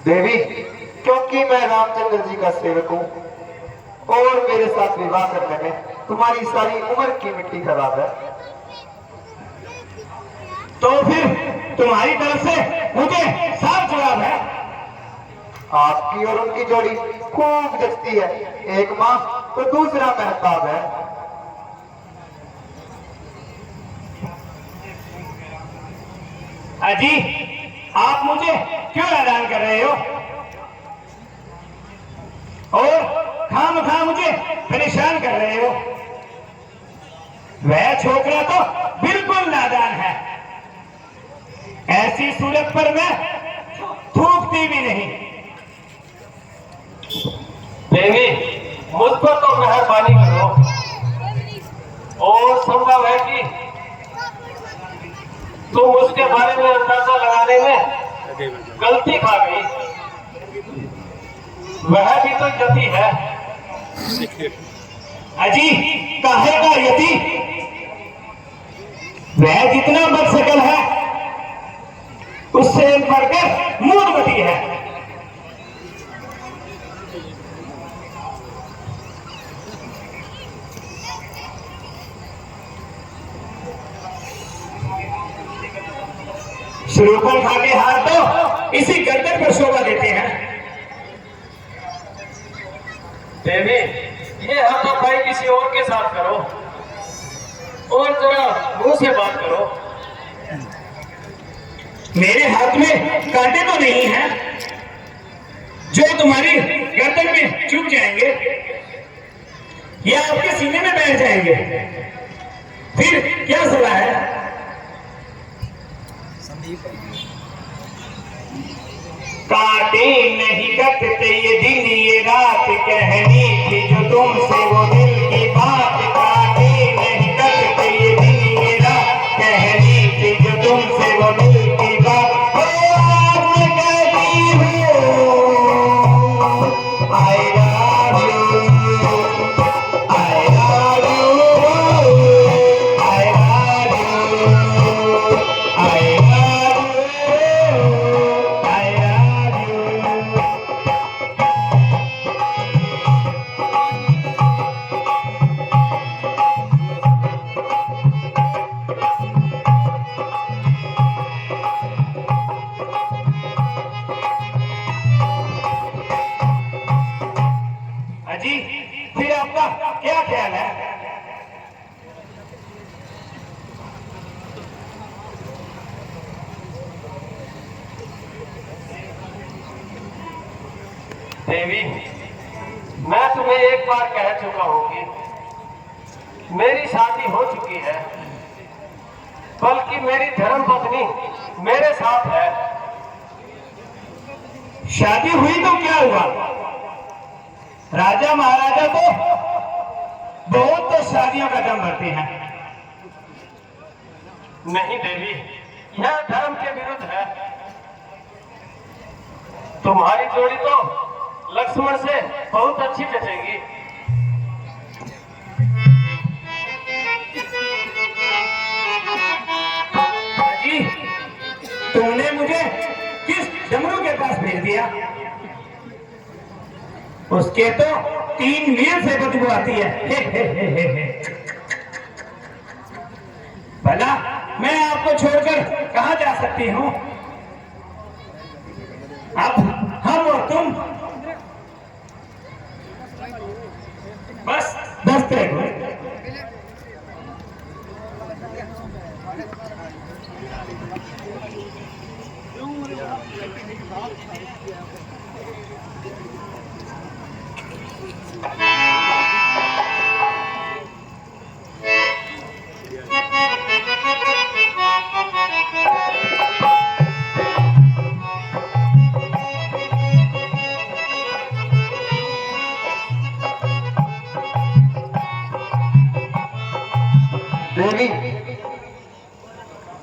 देवी, क्योंकि मैं रामचंद्र जी का सेवक हूँ और मेरे साथ विवाह करने में तुम्हारी सारी उम्र की मिट्टी खराब है, तो फिर तुम्हारी तरफ से मुझे साफ जवाब है। आपकी और उनकी जोड़ी खूब जचती है, एक माँ तो दूसरा महताब है। अजी, आप मुझे क्यों नादान कर रहे हो और खामखा मुझे परेशान कर रहे हो? वह छोकरा तो बिल्कुल नादान है, ऐसी सूरत पर मैं थूकती भी नहीं। देवी, मुझ पर तो मेहरबानी करो और संभव है कि तुम उसके बारे में अंदाजा लगाने में गलती खा गई। वह भी तो यति है। अजी, काहे का यति? वह जितना बदशक्ल है उससे बढ़कर मूर्खवती है। शुरूपन खा के हाथ तो इसी गर्दन पर शोभा देते हैं। देवी, ये हाथापाई किसी और के साथ करो और जरा मुंह से बात करो। मेरे हाथ में कांटे तो नहीं हैं जो तुम्हारी गर्दन में चुभ जाएंगे या आपके सीने में बैठ जाएंगे। फिर क्या सलाह है? काटे नहीं कटते ये दिन ये रात, कहनी थी जो तुमसे वो दिल की बात। काटे नहीं कटते ये दिन ये रात, कहनी थी जो तुमसे वो दिल की बात। आज मैं कहती हूँ I love you, I love you, I love you, I love you, I love you। अजी, फिर आपका क्या ख्याल है? देवी, मैं तुम्हें एक बार कह चुका हूं कि मेरी शादी हो चुकी है, बल्कि मेरी धर्म पत्नी मेरे साथ है। शादी हुई तो क्या हुआ? राजा महाराजा तो बहुत तो शादियों का दम भरते हैं। नहीं देवी, यह धर्म के विरुद्ध है। तुम्हारी जोड़ी तो लक्ष्मण से बहुत अच्छी जचेगी। जी, तुमने मुझे किस डमरू के पास भेज दिया? उसके तो 3 मील से बदबू आती है। भला मैं आपको छोड़कर कहां जा सकती हूं? अब हम और तुम बस दस्ते हो। देवी,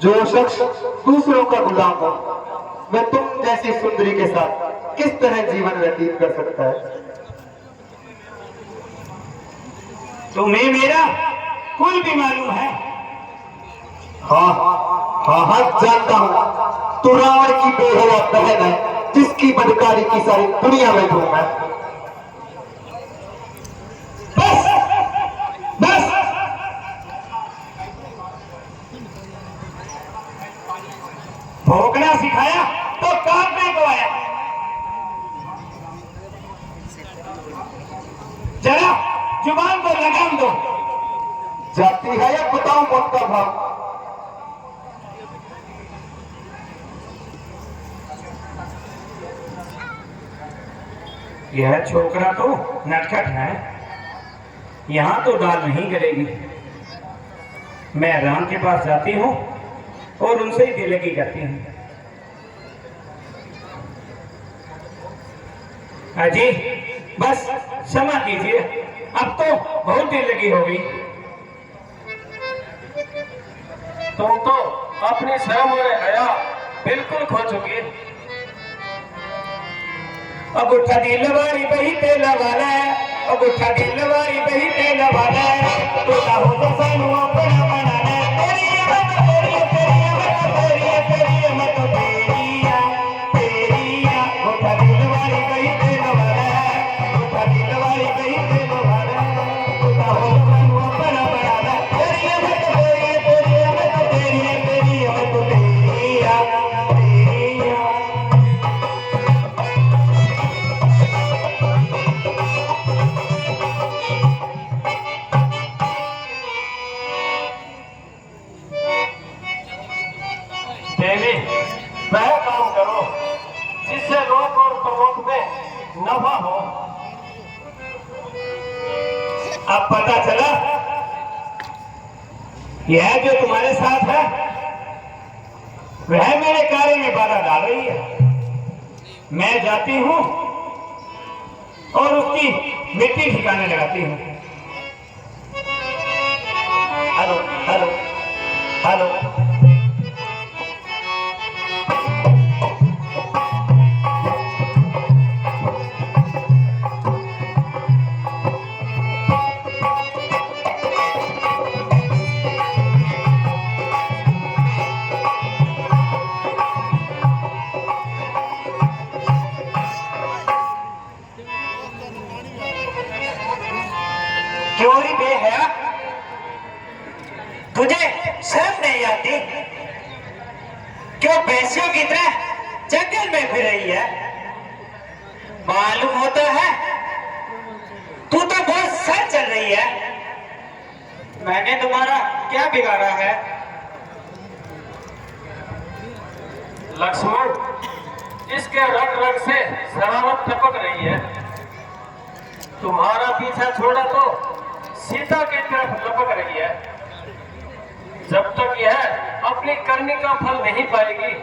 जो शख्स दूसरों का गुलाम हो, वह तुम जैसी सुंदरी के साथ किस तरह जीवन व्यतीत कर सकता है? तुम्हें मेरा कुल भी मालूम है? हाँ हाँ हाँ, जानता हूँ। तू रावण की बेहुआ बहन है जिसकी बदकारी की सारी दुनिया में धूम है। बस बस भोंकना सिखाया तो काटने को आया। जरा जुबान को लगाम दो। जाती है या बताऊं मौत का भाव? यह छोकरा तो नटखट है, यहां तो दाल नहीं करेगी। मैं राम के पास जाती हूं और उनसे ही दिलगी करती हूं। अजी बस क्षमा कीजिए, अब तो बहुत दिलगी हो गई। तुम तो अपनी शर्म और हया बिल्कुल खो चुके। अब उठा दिल वाली बही तेल वाला है, अब उठा दिल वाली बही तेल वाला है। तो हो तो सानू अपना बनाना है। तेरी मत तेरी तेरी मत तेरी तेरी मत तेरिया तेरिया। उठा दिल वाली बही तेल वाला है, उठा दिल वाली बही तेल वाला है। तो हो तो सानू अपना बनाना है। तेरी मत तेरी तेरी मत तेरी तेरी मत तेरिया तेरिया। देवी, वह काम करो जिससे लोक और प्रलोक में नफा हो। अब पता चला यह जो तुम्हारे साथ है वह मेरे कार्य में बाधा डाल रही है। मैं जाती हूं और उसकी मिट्टी ठिकाने लगाती हूं। Hello hello hello. क्यों री बेहया, तुझे शर्म नहीं आती? क्यों भैंसियों की तरह जंगल में फिर रही है? मालूम होता है तू तो बहुत सर चल रही है। मैंने तुम्हारा क्या बिगाड़ा है? लक्ष्मण, इसके रग रग से शरारत टपक रही है। तुम्हारा पीछा छोड़ा तो सीता की तरफ लपक रही है। जब तक यह अपनी करनी का फल नहीं पाएगी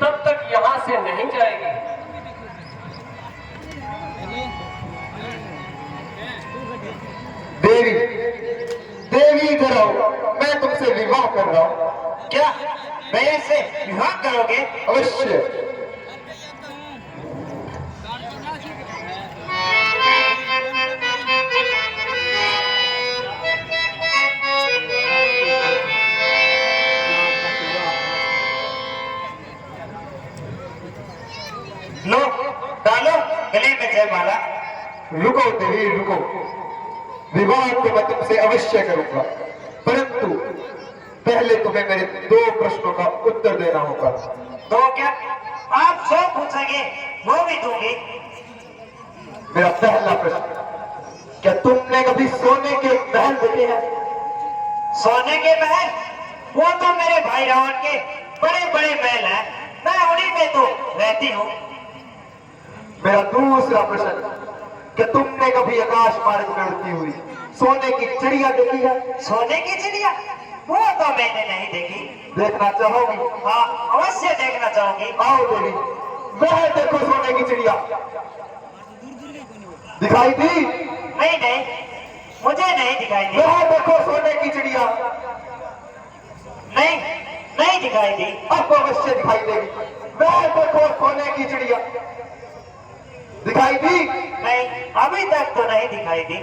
तब तक यहाँ से नहीं जाएगी। देवी, देवी इधर आओ, मैं तुमसे विवाह कर रहा हूं। क्या मेरे से विवाह करोगे? अवश्य। लो डालो गले में जयमाला। रुको देवी रुको, विवाह तो मैं तुमसे अवश्य करूंगा, परंतु पहले तुम्हें मेरे 2 प्रश्नों का उत्तर देना होगा। तो क्या आप 100 पूछेंगे वो भी दूंगी। मेरा पहला प्रश्न, क्या तुमने कभी सोने के महल देखे हैं? सोने के महल? वो तो मेरे भाई रावण के बड़े बड़े महल हैं, मैं उन्हीं में तो रहती हूँ। मेरा दूसरा प्रश्न, क्या तुमने कभी आकाश मार्ग में उड़ती हुई सोने की चिड़िया देखी है? सोने की चिड़िया? वो तो मैंने नहीं देखी। देखना चाहोगी? हाँ अवश्य देखना चाहूंगी। आओ देवी, वह देखो सोने की चिड़िया। दिखाई दी? नहीं नहीं, मुझे नहीं दिखाई दी। वह देखो सोने की चिड़िया। नहीं नहीं दिखाई दी। अब अवश्य दिखाई देगी। वह देखो सोने की चिड़िया। दिखाई दी? नहीं, अभी तक तो नहीं दिखाई दी।